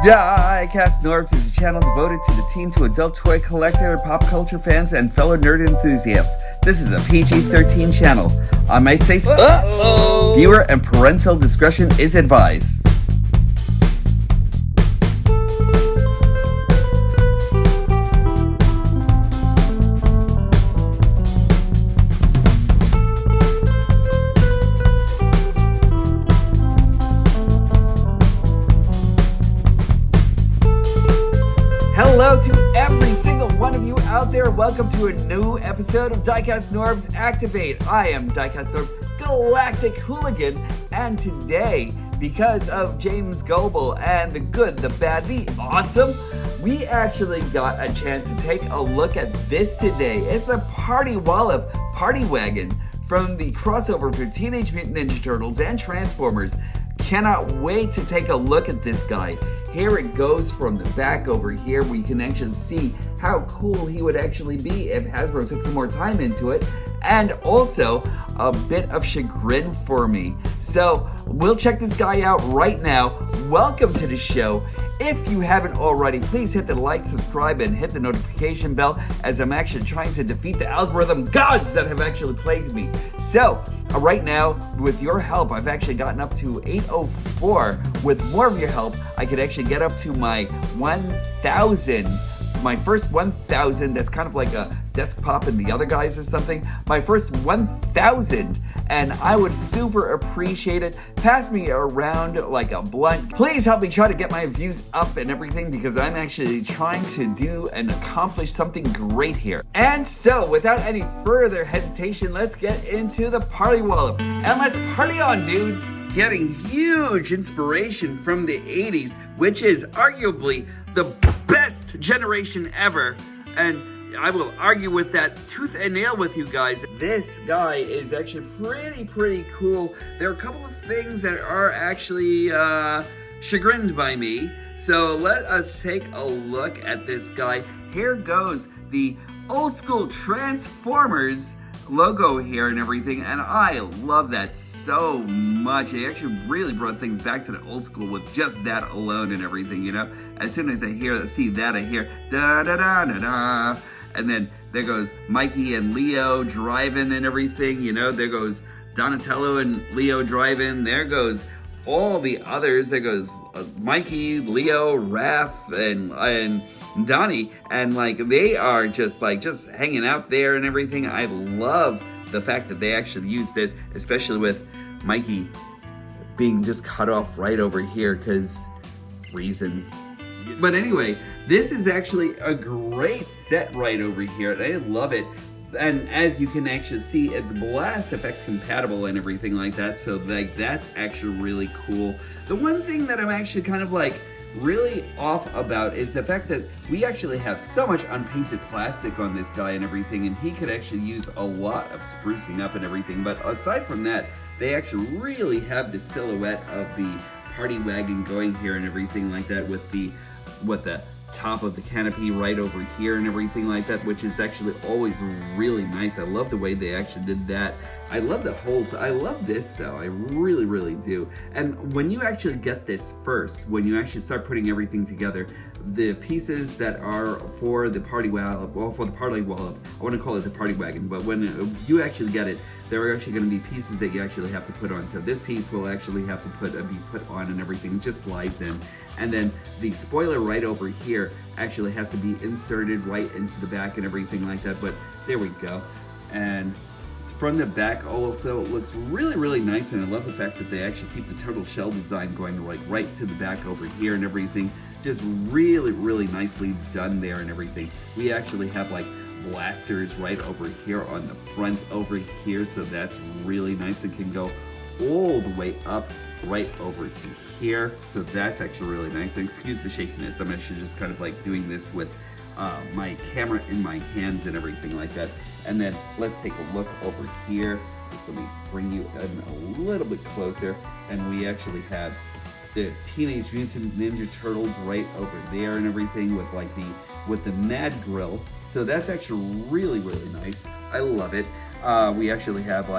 DIECAST NORBZ is a channel devoted to the teen to adult toy collector, pop culture fans, and fellow nerd enthusiasts. This is a PG-13 channel. I might say so. Viewer and parental discretion is advised. Hello to every single one of you out there. Welcome to a new episode of DIECAST NORBZ Activate. I am DIECAST NORBZ Galactic Hooligan, and today, because of James Goebel and the good, the bad, the awesome, we actually got a chance to take a look at this today. It's a Party Wollop Party Wagon from the crossover for Teenage Mutant Ninja Turtles and Transformers. Cannot wait to take a look at this guy. Here it goes from the back over here. We can actually see how cool he would actually be if Hasbro took some more time into it. And also a bit of chagrin for me. So we'll check this guy out right now. Welcome to the show. If you haven't already, please hit the like, subscribe, and hit the notification bell, as I'm actually trying to defeat the algorithm gods that have actually plagued me. So, right now, with your help, I've actually gotten up to 804. With more of your help, I could actually get up to my 1,000. My first 1,000, that's kind of like a desk pop in the other guys or something. My first 1,000, and I would super appreciate it. Pass me around like a blunt. Please help me try to get my views up and everything, because I'm actually trying to do and accomplish something great here. And so, without any further hesitation, let's get into the Party Wollop. And let's party on, dudes! Getting huge inspiration from the 80s, which is arguably the best generation ever, and I will argue with that tooth and nail with you guys. This guy is actually pretty cool. There are a couple of things that are actually chagrined by me, so let us take a look at this guy. Here goes the old school Transformers logo here and everything, and I love that so much. It actually really brought things back to the old school with just that alone and everything, you know. As soon as I see that, I hear da da da da da, and then there goes Mikey and Leo driving and everything, you know. There goes Donatello and Leo driving. There goes all the others. There goes Mikey, Leo, Raph, and Donnie, and like they are just hanging out there and everything. I love the fact that they actually use this, especially with Mikey being just cut off right over here because reasons. But anyway, this is actually a great set right over here, and I love it. And as you can actually see, it's Blast FX compatible and everything like that, so like that's actually really cool. The one thing that I'm actually kind of like really off about is the fact that we actually have so much unpainted plastic on this guy and everything, and he could actually use a lot of sprucing up and everything. But aside from that, they actually really have the silhouette of the party wagon going here and everything like that, with the top of the canopy right over here and everything like that, which is actually always really nice. I love the way they actually did that. I love I love this though, I really do. And when you actually get this first, when you actually start putting everything together, the pieces that are for the Party Wollop, well, for the Party Wollop, I want to call it the Party Wagon, but when you actually get it, there are actually going to be pieces that you actually have to put on. So this piece will actually have to be put on and everything. It just slides in. And then the spoiler right over here actually has to be inserted right into the back and everything like that. But there we go. And from the back also, it looks really nice, and I love the fact that they actually keep the turtle shell design going like right to the back over here and everything. Just really nicely done there and everything. We actually have like blasters right over here on the front over here, so that's really nice. It can go all the way up right over to here, so that's actually really nice. And excuse the shakiness, I'm actually just kind of like doing this with my camera in my hands and everything like that. And then let's take a look over here. Just let me bring you in a little bit closer, and we actually have the Teenage Mutant Ninja Turtles right over there and everything, with the Mad Grill. So that's actually really nice. I love it. We actually have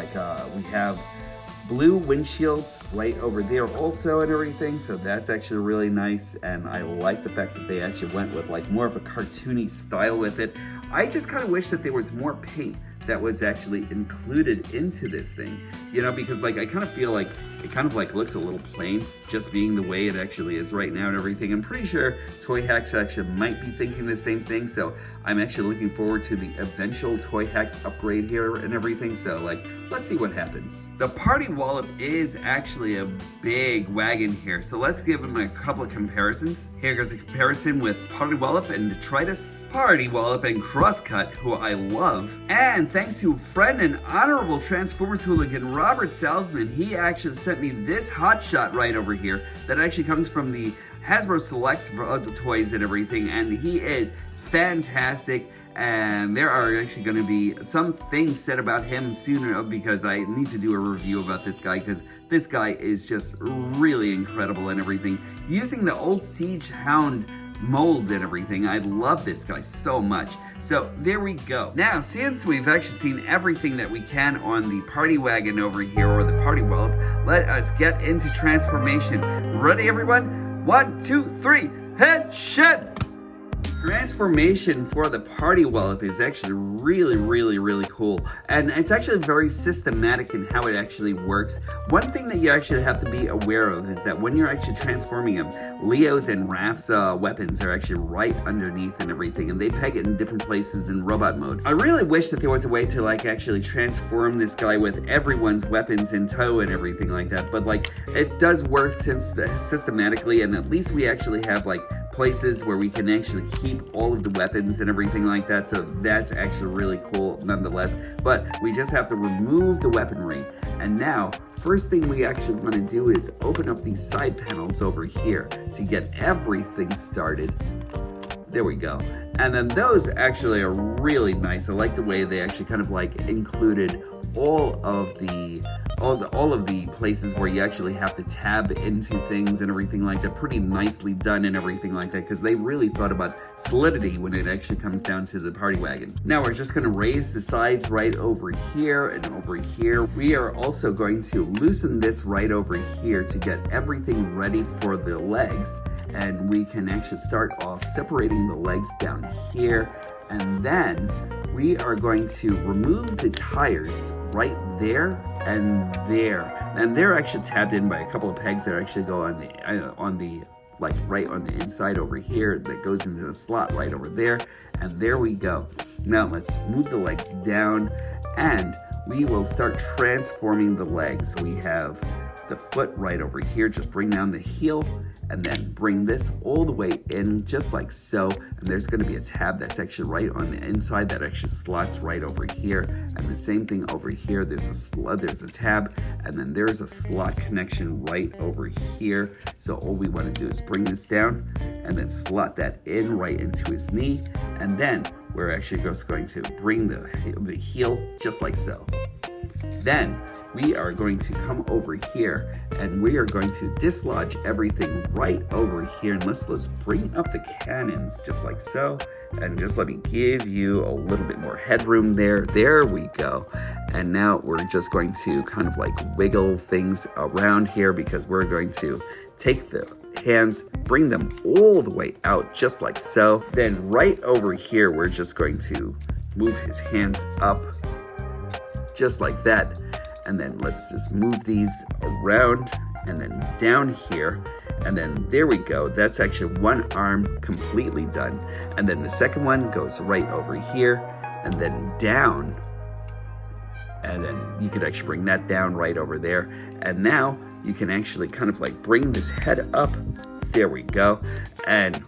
blue windshields right over there also and everything, so that's actually really nice, and I like the fact that they actually went with like more of a cartoony style with it. I just kind of wish that there was more paint that was actually included into this thing, you know, because like I kind of feel like it kind of like looks a little plain just being the way it actually is right now and everything. I'm pretty sure Toy Hacks actually might be thinking the same thing, so I'm actually looking forward to the eventual Toy Hacks upgrade here and everything, so like let's see what happens. The Party Wollop is actually a big wagon here, so let's give them a couple of comparisons. Here goes a comparison with Party Wollop and Detritus, Party Wollop and Crosscut, who I love, and thanks to friend and honorable Transformers hooligan Robert Salzman, he actually sent me this hot shot right over here that actually comes from the Hasbro Selects toys and everything, and he is fantastic. And there are actually going to be some things said about him sooner because I need to do a review about this guy, because this guy is just really incredible and everything. Using the old Siege Hound mold and everything, I love this guy so much. So there we go. Now, since we've actually seen everything that we can on the Party Wagon over here, or the Party Wollop, let us get into transformation. Ready, everyone? 1, 2, 3, head shed! Transformation for the Party Wollop is actually really cool, and it's actually very systematic in how it actually works. One thing that you actually have to be aware of is that when you're actually transforming him, Leo's and Raph's weapons are actually right underneath and everything, and they peg it in different places in robot mode. I really wish that there was a way to like actually transform this guy with everyone's weapons in tow and everything like that, but like it does work systematically, and at least we actually have like places where we can actually keep all of the weapons and everything like that, so that's actually really cool nonetheless. But we just have to remove the weaponry, and now first thing we actually want to do is open up these side panels over here to get everything started. There we go. And then those actually are really nice. I like the way they actually kind of like included all of the places where you actually have to tab into things and everything like that. Pretty nicely done and everything like that, because they really thought about solidity when it actually comes down to the Party Wagon. Now we're just going to raise the sides right over here and over here. We are also going to loosen this right over here to get everything ready for the legs. And we can actually start off separating the legs down here, and then we are going to remove the tires right there and there. And they're actually tabbed in by a couple of pegs that actually go on the like right on the inside over here, that goes into the slot right over there. And there we go. Now let's move the legs down, and we will start transforming the legs. We have the foot right over here, just bring down the heel and then bring this all the way in just like so, and there's going to be a tab that's actually right on the inside that actually slots right over here, and the same thing over here. There's a tab, and then there's a slot connection right over here. So all we want to do is bring this down and then slot that in right into his knee, and then we're actually just going to bring the heel just like so. Then we are going to come over here and we are going to dislodge everything right over here, and let's bring up the cannons just like so, and just let me give you a little bit more headroom there. There we go. And now we're just going to kind of like wiggle things around here, because we're going to take the hands, bring them all the way out just like so. Then right over here we're just going to move his hands up just like that. And then let's just move these around and then down here. And then there we go. That's actually one arm completely done. And then the second one goes right over here and then down. And then you could actually bring that down right over there. And now you can actually kind of like bring this head up. There we go. And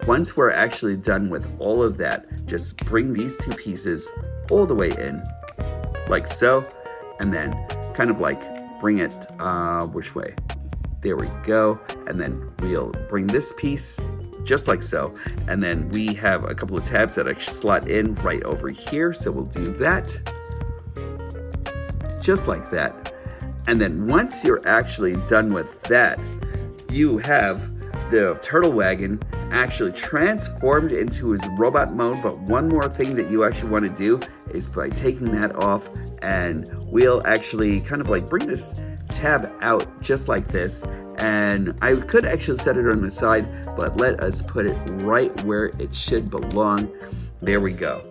once we're actually done with all of that, just bring these two pieces all the way in like so. And then kind of like bring it, which way? There we go. And then we'll bring this piece just like so. And then we have a couple of tabs that actually slot in right over here. So we'll do that just like that. And then once you're actually done with that, you have the Turtle Wagon actually transformed into his robot mode. But one more thing that you actually want to do is by taking that off, and we'll actually kind of like bring this tab out just like this, and I could actually set it on the side, but let us put it right where it should belong. There we go.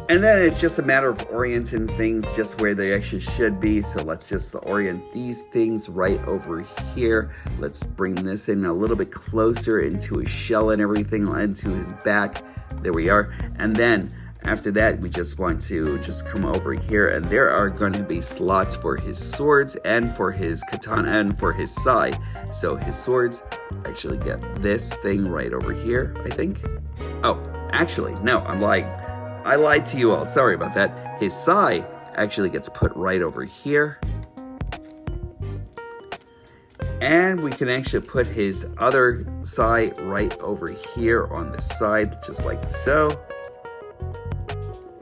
And then it's just a matter of orienting things just where they actually should be. So let's just orient these things right over here. Let's bring this in a little bit closer into his shell and everything, into his back. There we are. And then after that, we just want to just come over here, and there are going to be slots for his swords and for his katana and for his sai. So his swords actually get this thing right over here, I think. Oh, actually, no, I'm lying. I lied to you all. Sorry about that. His sai actually gets put right over here. And we can actually put his other sai right over here on the side, just like so.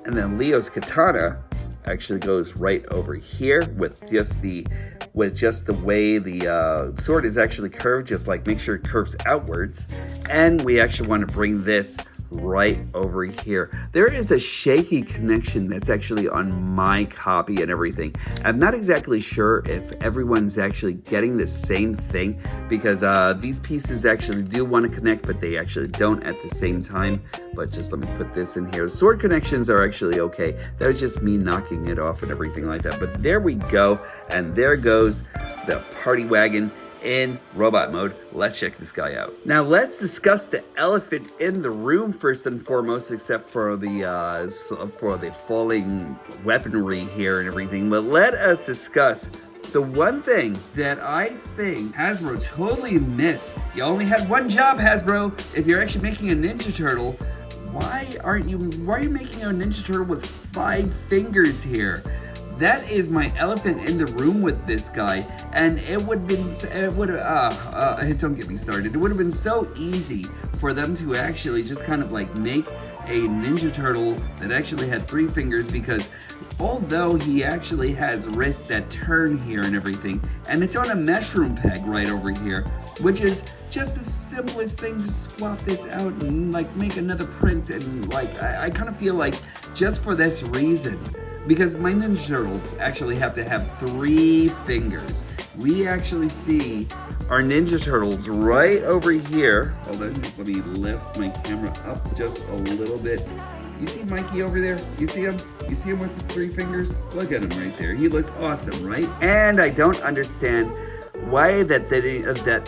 And then Leo's katana actually goes right over here with just the way the sword is actually curved, just like make sure it curves outwards. And we actually want to bring this right over here. There is a shaky connection that's actually on my copy and everything. I'm not exactly sure if everyone's actually getting the same thing, because these pieces actually do want to connect, but they actually don't at the same time. But just let me put this in here. Sword connections are actually okay. That was just me knocking it off and everything like that. But there we go. And there goes the party wagon in robot mode. Let's check this guy out. Now let's discuss the elephant in the room first and foremost, except for the falling weaponry here and everything. But let us discuss the one thing that I think Hasbro totally missed. You only had one job, Hasbro. If you're actually making a Ninja Turtle, why are you making a Ninja Turtle with 5 fingers here? That is my elephant in the room with this guy, and don't get me started. It would have been so easy for them to actually just kind of like make a Ninja Turtle that actually had 3 fingers, because although he actually has wrists that turn here and everything, and it's on a mushroom peg right over here, which is just the simplest thing to swap this out and like make another print. And like I kind of feel like just for this reason, because my Ninja Turtles actually have to have 3 fingers. We actually see our Ninja Turtles right over here. Hold on, just let me lift my camera up just a little bit. You see Mikey over there? You see him? You see him with his 3 fingers? Look at him right there. He looks awesome, right? And I don't understand why that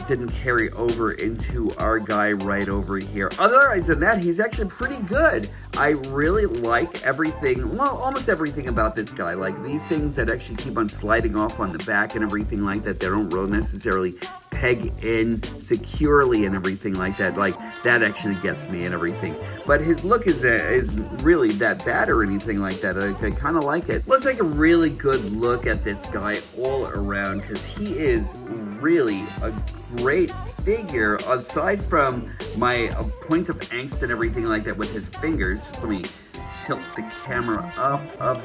didn't carry over into our guy right over here. Otherwise than that, he's actually pretty good. I really like everything, well, almost everything about this guy. Like these things that actually keep on sliding off on the back and everything like that. They don't really necessarily peg in securely and everything like that. Like that actually gets me and everything. But his look is really that bad or anything like that. I kind of like it. Let's take a really good look at this guy all around, because he is really a great figure, aside from my points of angst and everything like that with his fingers. Just let me tilt the camera up,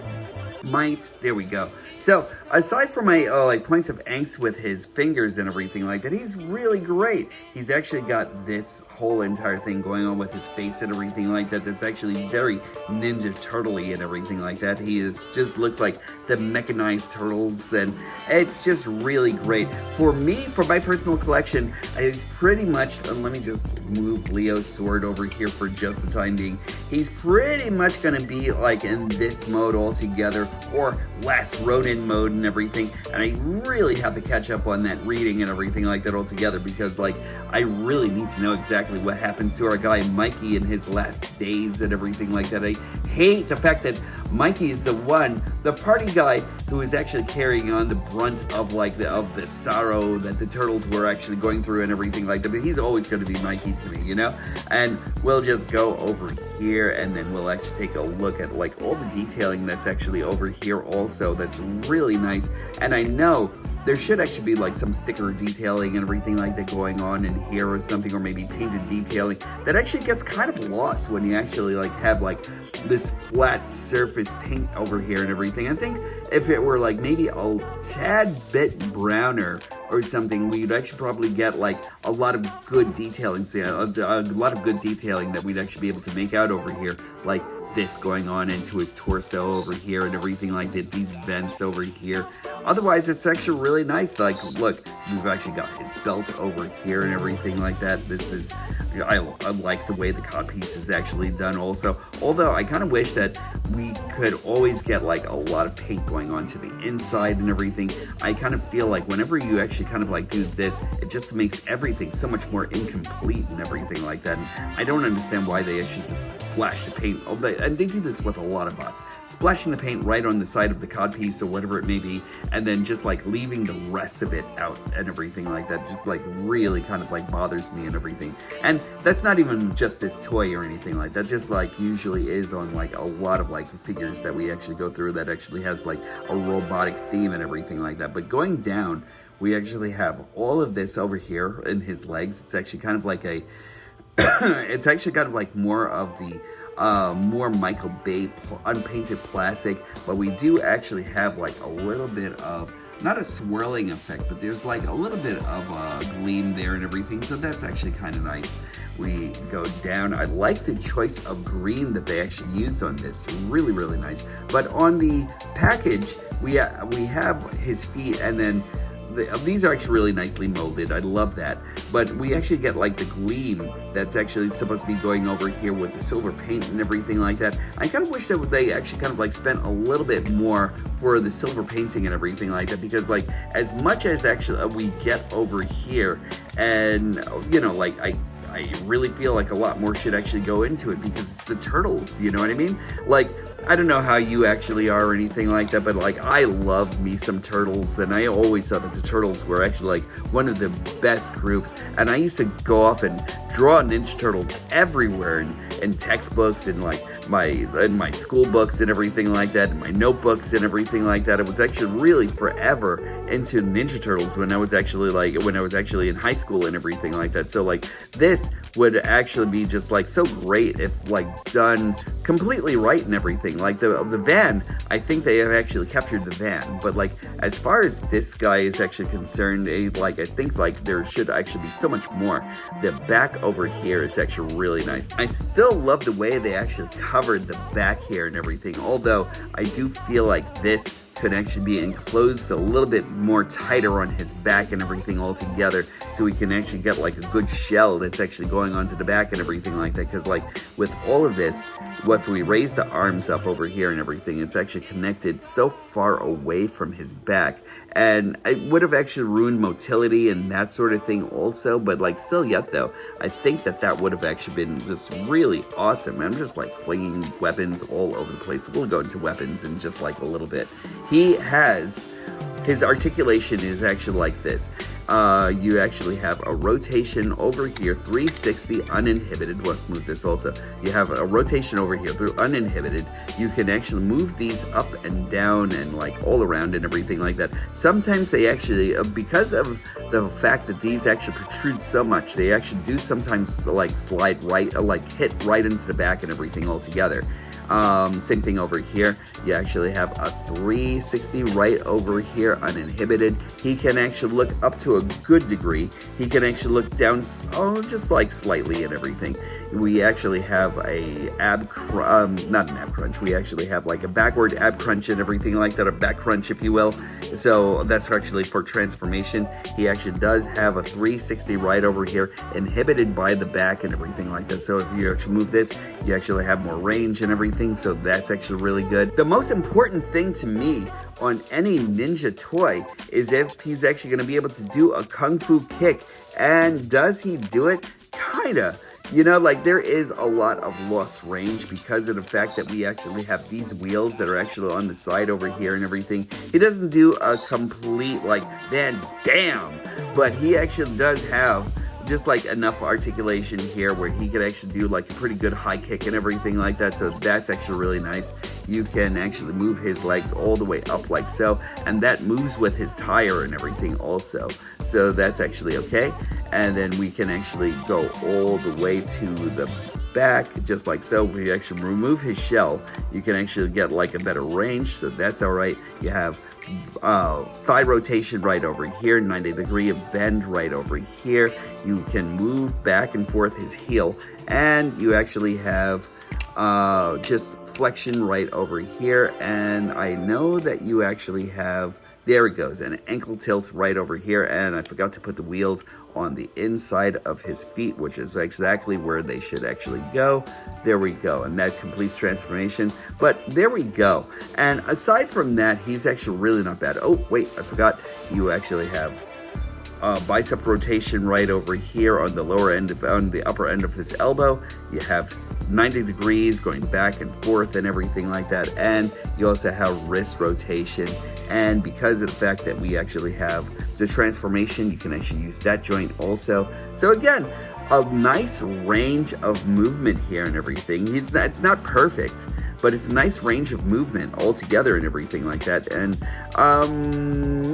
mites. There we go. So aside from my like points of angst with his fingers and everything like that, he's really great. He's actually got this whole entire thing going on with his face and everything like that. That's actually very Ninja Turtle-y and everything like that. He is just looks like the mechanized turtles, and it's just really great. For me, for my personal collection, it's pretty much, let me just move Leo's sword over here for just the time being. He's pretty much gonna be like in this mode altogether, or Last Ronin mode and everything, and I really have to catch up on that reading and everything like that altogether, because like I really need to know exactly what happens to our guy Mikey in his last days and everything like that. I hate the fact that Mikey is the party guy who is actually carrying on the brunt of like the sorrow that the turtles were actually going through and everything like that. But he's always going to be Mikey to me, you know? And we'll just go over here, and then we'll actually take a look at like all the detailing that's actually over here also. That's really nice. And I know there should actually be like some sticker detailing and everything like that going on in here or something, or maybe painted detailing that actually gets kind of lost when you actually like have like this flat surface paint over here and everything. I think if it were like maybe a tad bit browner or something, we'd actually probably get like a lot of good detailing, a lot of good detailing that we'd actually be able to make out over here, like this going on into his torso over here and everything like that, these vents over here, otherwise, it's actually really nice. Like, look, we've actually got his belt over here and everything like that. This is, I like the way the codpiece is actually done also. Although I kind of wish that we could always get like a lot of paint going on to the inside and everything. I kind of feel like whenever you actually kind of like do this, it just makes everything so much more incomplete and everything like that. And I don't understand why they actually just splash the paint. And they do this with a lot of bots, splashing the paint right on the side of the codpiece or whatever it may be, and then just like leaving the rest of it out and everything like that. Just like really kind of like bothers me and everything. And that's not even just this toy or anything like that. Just like usually is on like a lot of like figures that we actually go through that actually has like a robotic theme and everything like that. But going down, we actually have all of this over here in his legs. It's actually kind of like a it's actually kind of like more of the more Michael Bay unpainted plastic, but we do actually have like a little bit of, not a swirling effect, but there's like a little bit of a gleam there and everything, so that's actually kind of nice. We go down. I like the choice of green that they actually used on this, really, really nice. But on the package, we have his feet, and then these are actually really nicely molded. I love that. But we actually get like the gleam that's actually supposed to be going over here with the silver paint and everything like that. I kind of wish that they actually kind of like spent a little bit more for the silver painting and everything like that, because like as much as actually we get over here, and you know, like I really feel like a lot more should actually go into it, because it's the turtles, you know what I mean? Like, I don't know how you actually are or anything like that, but like I love me some turtles, and I always thought that the turtles were actually like one of the best groups, and I used to go off and draw Ninja Turtles everywhere in textbooks and like my school books and everything like that, and my notebooks and everything like that. It was actually really forever into Ninja Turtles when I was actually in high school and everything like that. So like this would actually be just like so great if like done completely right and everything. Like the van, I think they have actually captured the van, but like as far as this guy is actually concerned, I think like there should actually be so much more. The back over here is actually really nice. I still love the way they actually covered the back here and everything, although I do feel like this could actually be enclosed a little bit more tighter on his back and everything all together, so we can actually get like a good shell that's actually going onto the back and everything like that. Because like with all of this, if we raise the arms up over here and everything, it's actually connected so far away from his back, and it would have actually ruined motility and that sort of thing also. But like still yet though, I think that would have actually been just really awesome. I'm just like flinging weapons all over the place. We'll go into weapons in just like a little bit. His articulation is actually like this. You actually have a rotation over here, 360 uninhibited. Let's move this also. You have a rotation over here through uninhibited. You can actually move these up and down and like all around and everything like that. Sometimes they actually, because of the fact that these actually protrude so much, they actually do sometimes like slide right, like hit right into the back and everything altogether. Same thing over here. You actually have a 360 right over here, uninhibited. He can actually look up to a good degree. He can actually look down, just like slightly and everything. We actually have a not an ab crunch. We actually have like a backward ab crunch and everything like that, a back crunch, if you will. So that's actually for transformation. He actually does have a 360 right over here, inhibited by the back and everything like that. So if you actually move this, you actually have more range and everything. So that's actually really good. The most important thing to me on any ninja toy is if he's actually going to be able to do a kung fu kick. And does he do it? Kinda. You know, like there is a lot of lost range because of the fact that we actually have these wheels that are actually on the side over here and everything. He doesn't do a complete like Van Damme, but he actually does have just like enough articulation here where he could actually do like a pretty good high kick and everything like that. So that's actually really nice. You can actually move his legs all the way up like so, and that moves with his tire and everything also. So that's actually okay. And then we can actually go all the way to the back just like so. We actually remove his shell. You can actually get like a better range, so that's all right. You have thigh rotation right over here, 90-degree of bend right over here. You can move back and forth his heel, and you actually have just flexion right over here. And I know that you actually have There it goes, and an ankle tilt right over here, and I forgot to put the wheels on the inside of his feet, which is exactly where they should actually go. There we go, and that completes transformation. But there we go, and aside from that, he's actually really not bad. Oh, wait, I forgot. You actually have bicep rotation right over here on the lower end on the upper end of his elbow. You have 90 degrees going back and forth and everything like that, and you also have wrist rotation. And because of the fact that we actually have the transformation, you can actually use that joint also. So again, a nice range of movement here and everything. It's not perfect, but it's a nice range of movement altogether and everything like that. And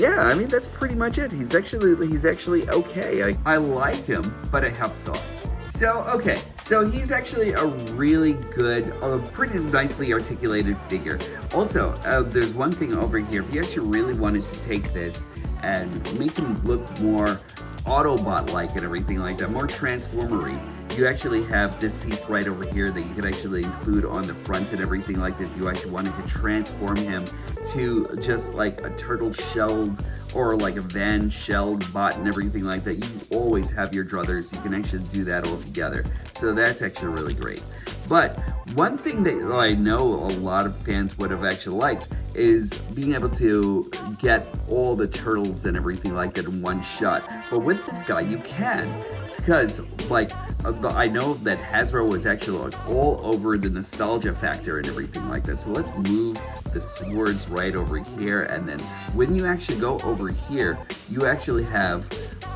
yeah, I mean, that's pretty much it. He's actually okay. I like him, but I have thoughts. So, okay, so he's actually a really good, pretty nicely articulated figure. Also, there's one thing over here. If you actually really wanted to take this and make him look more Autobot-like and everything like that, more transformery, you actually have this piece right over here that you could actually include on the front and everything like that if you actually wanted to transform him to just like a turtle shelled or like a van shelled bot and everything like that. You always have your druthers. You can actually do that all together. So that's actually really great. But one thing that I know a lot of fans would have actually liked is being able to get all the turtles and everything like that in one shot. But with this guy, you can. It's because, like, I know that Hasbro was actually like all over the nostalgia factor and everything like that. So let's move the swords right over here. And then when you actually go over here, you actually have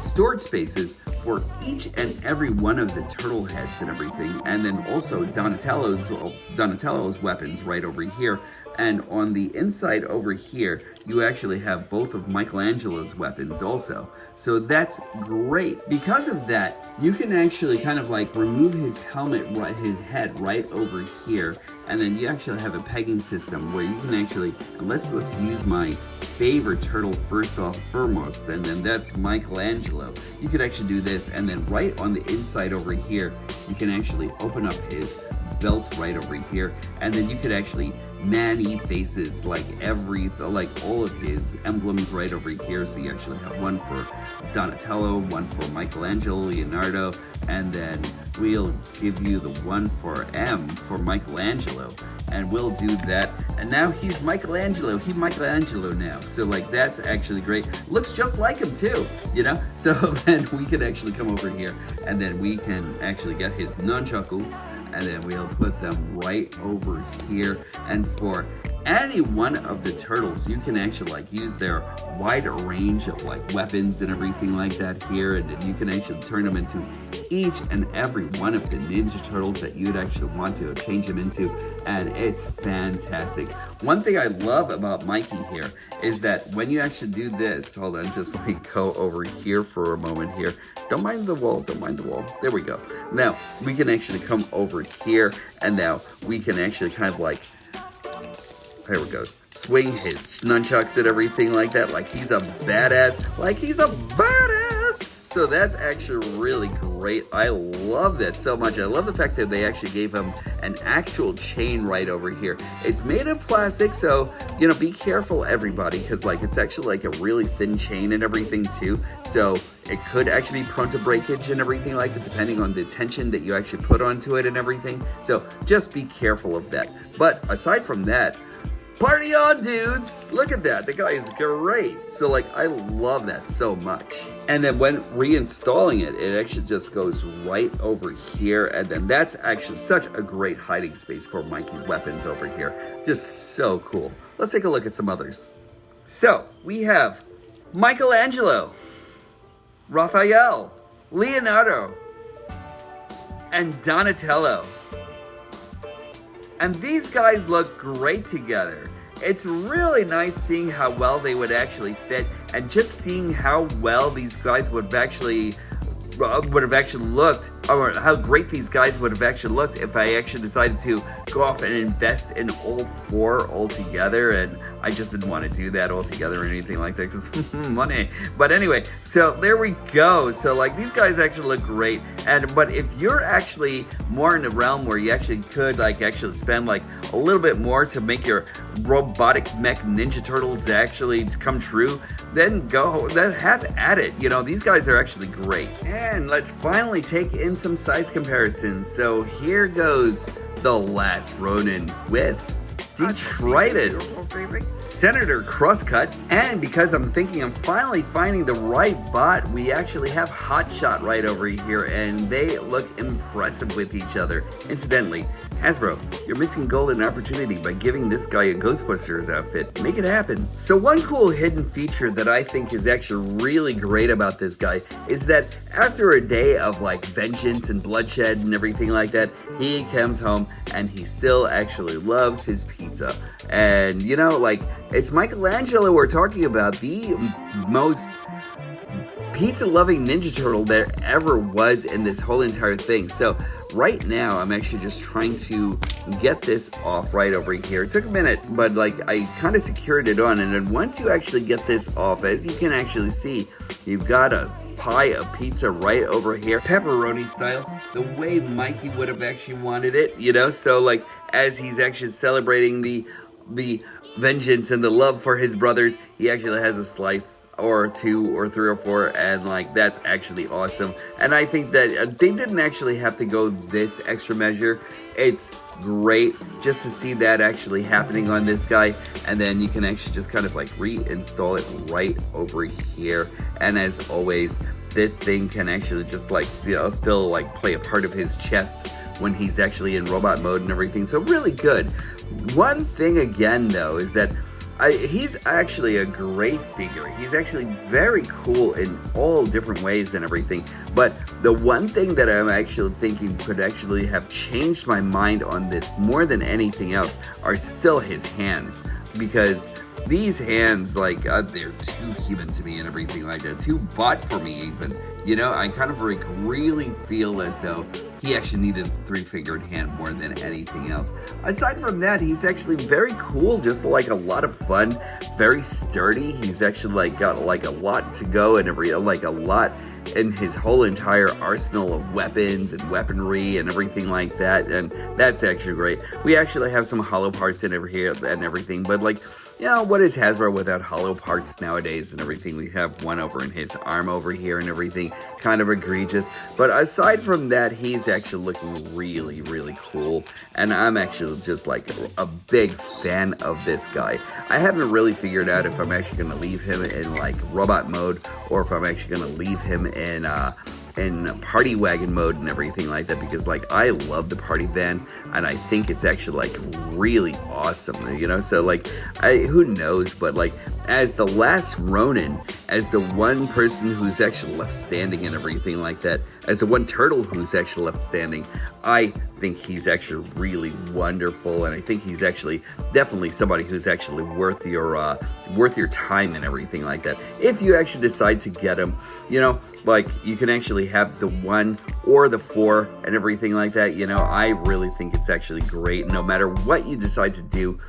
storage spaces for each and every one of the turtle heads and everything, and then also Donatello's weapons right over here. And on the inside over here, you actually have both of Michelangelo's weapons also. So that's great. Because of that, you can actually kind of like remove his helmet, his head right over here, and then you actually have a pegging system where you can actually, and let's use my favorite turtle first off foremost, and then that's Michelangelo. You could actually do this, and then right on the inside over here, you can actually open up his belt right over here, and then you could actually faces like all of his emblems right over here. So you actually have one for Donatello, one for Michelangelo, Leonardo, and then we'll give you the one for M for Michelangelo, and we'll do that. And now he's Michelangelo. He's Michelangelo now. So like that's actually great. Looks just like him too, you know? So then we can actually come over here, and then we can actually get his nunchaku, and then we'll put them right over here. And for any one of the turtles, you can actually like use their wide range of like weapons and everything like that here, and then you can actually turn them into each and every one of the Ninja Turtles that you'd actually want to change them into, and it's fantastic. One thing I love about Mikey here is that when you actually do this, hold on, just like go over here for a moment here. Don't mind the wall, don't mind the wall. There we go. Now we can actually come over here, and now we can actually kind of like, there it goes, swing his nunchucks and everything like that, like he's a badass, So that's actually really great. I love that so much. I love the fact that they actually gave him an actual chain right over here. It's made of plastic, so, you know, be careful everybody, because like it's actually like a really thin chain and everything too. So it could actually be prone to breakage and everything like that, depending on the tension that you actually put onto it and everything. So just be careful of that. But aside from that, party on, dudes! Look at that, the guy is great. So like, I love that so much. And then when reinstalling it, it actually just goes right over here. And then that's actually such a great hiding space for Mikey's weapons over here. Just so cool. Let's take a look at some others. So we have Michelangelo, Raphael, Leonardo, and Donatello. And these guys look great together. It's really nice seeing how well they would actually fit, and just seeing how well these guys would have actually looked or how great these guys would have actually looked if I actually decided to go off and invest in all 4 altogether, and I just didn't want to do that altogether or anything like that because money. But anyway, so there we go. So like these guys actually look great, but if you're actually more in the realm where you actually could like actually spend like a little bit more to make your robotic mech Ninja Turtles actually come true, then have at it. You know, these guys are actually great. And let's finally take in some size comparisons. So here goes the Last Ronin with Detritus, Senator Crosscut, and because I'm thinking I'm finally finding the right bot, we actually have Hotshot right over here, and they look impressive with each other. Incidentally, Hasbro, you're missing golden opportunity by giving this guy a Ghostbusters outfit. Make it happen. So one cool hidden feature that I think is actually really great about this guy is that after a day of like vengeance and bloodshed and everything like that, he comes home and he still actually loves his pizza. And you know, like, it's Michelangelo we're talking about, the most pizza-loving Ninja Turtle there ever was in this whole entire thing. So right now, I'm actually just trying to get this off right over here. It took a minute, but like I kind of secured it on. And then once you actually get this off, as you can actually see, you've got a pie of pizza right over here, pepperoni style, the way Mikey would have actually wanted it, you know? So like, as he's actually celebrating the vengeance and the love for his brothers, he actually has a slice or 2 or 3 or 4, and like that's actually awesome. And I think that they didn't actually have to go this extra measure. It's great just to see that actually happening on this guy, and then you can actually just kind of like reinstall it right over here. And as always, this thing can actually just like still like play a part of his chest when he's actually in robot mode and everything. So really good. One thing again though is that he's actually a great figure. He's actually very cool in all different ways and everything. But the one thing that I'm actually thinking could actually have changed my mind on this more than anything else are still his hands. Because these hands, like, they're too human to me and everything like that. Too bot for me even. You know, I kind of like really feel as though he actually needed a 3-fingered hand more than anything else. Aside from that, he's actually very cool, just like a lot of fun, very sturdy. He's actually like got like a lot to go and like a lot in his whole entire arsenal of weapons and weaponry and everything like that, and that's actually great. We actually have some hollow parts in over here and everything, but like, you know, what is Hasbro without hollow parts nowadays and everything? We have one over in his arm over here and everything, kind of egregious. But aside from that, he's actually looking really, really cool. And I'm actually just like a big fan of this guy. I haven't really figured out if I'm actually going to leave him in like robot mode or if I'm actually going to leave him in party wagon mode and everything like that, because like I love the party van and I think it's actually like really awesome, you know. So like, who knows, but like as the last Ronin, as the one person who's actually left standing and everything like that, as the one turtle who's actually left standing, I think he's actually really wonderful, and I think he's actually definitely somebody who's actually worth your time and everything like that. If you actually decide to get him, you know, like you can actually have the 1 or the 4 and everything like that. You know, I really think it's actually great. No matter what you decide to do,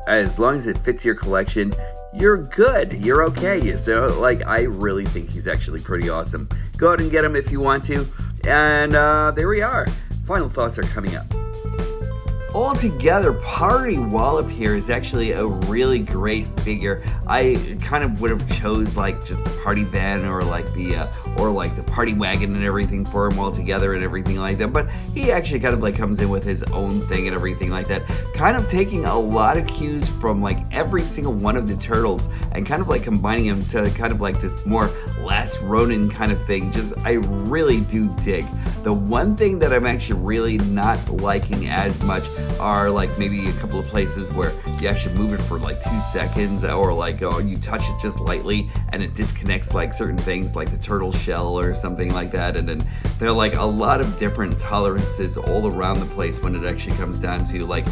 as long as it fits your collection, you're good, you're okay. So like, I really think he's actually pretty awesome. Go out and get him if you want to. And there we are. Final thoughts are coming up. Altogether, Party Wollop here is actually a really great figure. I kind of would have chose like just the party van or like the party wagon and everything for him altogether and everything like that. But he actually kind of like comes in with his own thing and everything like that, kind of taking a lot of cues from like every single one of the turtles and kind of like combining them to kind of like this more Last Ronin kind of thing. Just, I really do dig. The one thing that I'm actually really not liking as much are like maybe a couple of places where you actually move it for like 2 seconds, or like you touch it just lightly and it disconnects like certain things like the turtle shell or something like that. And then there are like a lot of different tolerances all around the place when it actually comes down to like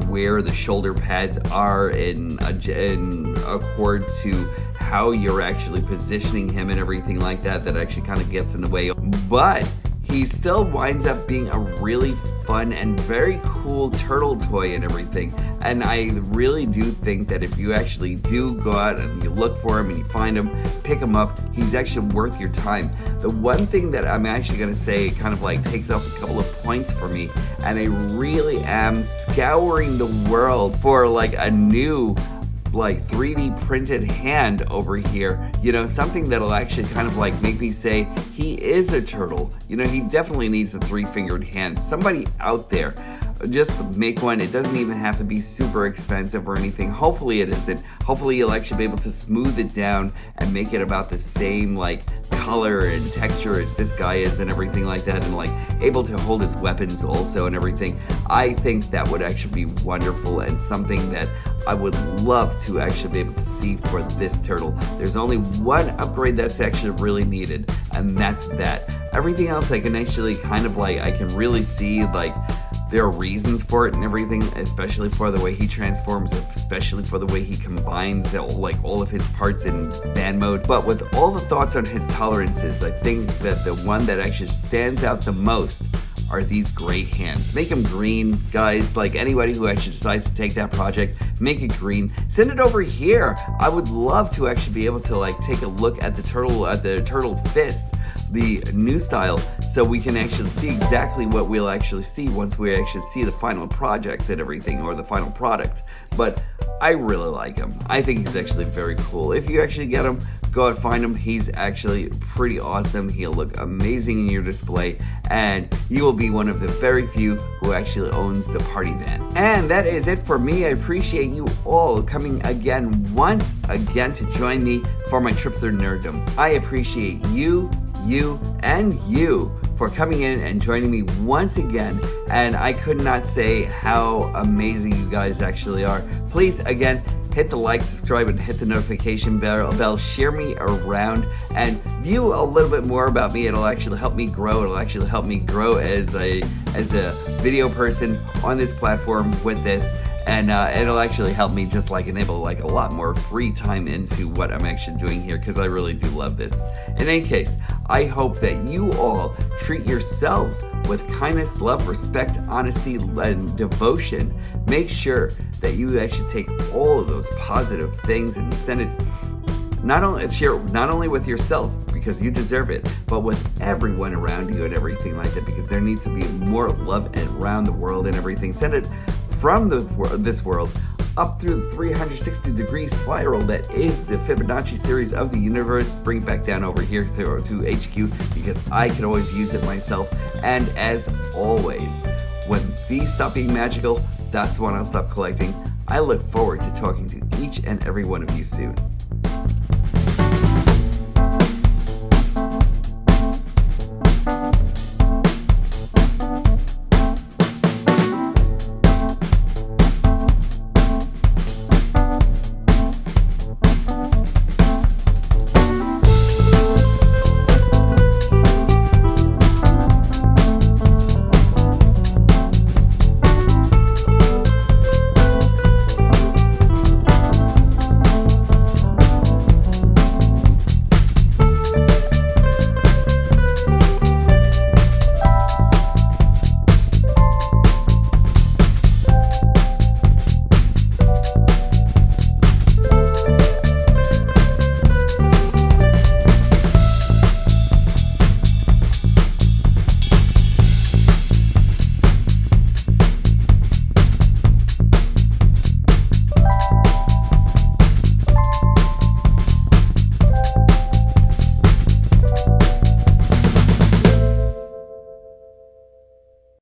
where the shoulder pads are in accord to how you're actually positioning him and everything like that, that actually kind of gets in the way. But he still winds up being a really fun and very cool turtle toy and everything. And I really do think that if you actually do go out and you look for him and you find him, pick him up, he's actually worth your time. The one thing that I'm actually going to say kind of like takes off a couple of points for me, and I really am scouring the world for like a new like 3D printed hand over here, you know, something that'll actually kind of like make me say he is a turtle. You know, he definitely needs a 3-fingered hand. Somebody out there, just make one. It doesn't even have to be super expensive or anything. Hopefully it isn't. Hopefully you'll actually be able to smooth it down and make it about the same like color and texture as this guy is and everything like that, and like able to hold his weapons also and everything. I think that would actually be wonderful and something that I would love to actually be able to see for this turtle. There's only one upgrade that's actually really needed, and that's that. Everything else I can actually kind of like, I can really see like there are reasons for it and everything, especially for the way he transforms, especially for the way he combines all of his parts in fan mode. But with all the thoughts on his tolerances, I think that the one that actually stands out the most are these great hands. Make them green, guys. Like anybody who actually decides to take that project, make it green. Send it over here. I would love to actually be able to like take a look at the turtle fist, the new style, so we can actually see exactly what we'll actually see once we actually see the final project and everything, or the final product. But I really like him. I think he's actually very cool. If you actually get him, go and find him. He's actually pretty awesome. He'll look amazing in your display, and you will be one of the very few who actually owns the party van. And that is it for me. I appreciate you all coming once again to join me for my trip through nerddom. I appreciate you, and you for coming in and joining me once again, and I could not say how amazing you guys actually are. Please, again, hit the like, subscribe, and hit the notification bell. Share me around and view a little bit more about me. It'll actually help me grow. It'll actually help me grow as a video person on this platform with this. And it'll actually help me just like enable like a lot more free time into what I'm actually doing here, because I really do love this. In any case, I hope that you all treat yourselves with kindness, love, respect, honesty, and devotion. Make sure that you actually take all of those positive things and send it, share not only with yourself, because you deserve it, but with everyone around you and everything like that, because there needs to be more love around the world and everything. Send it from this world up through the 360-degree spiral that is the Fibonacci series of the universe. Bring it back down over here to HQ, because I can always use it myself. And as always, when these stop being magical, that's when I'll stop collecting. I look forward to talking to each and every one of you soon.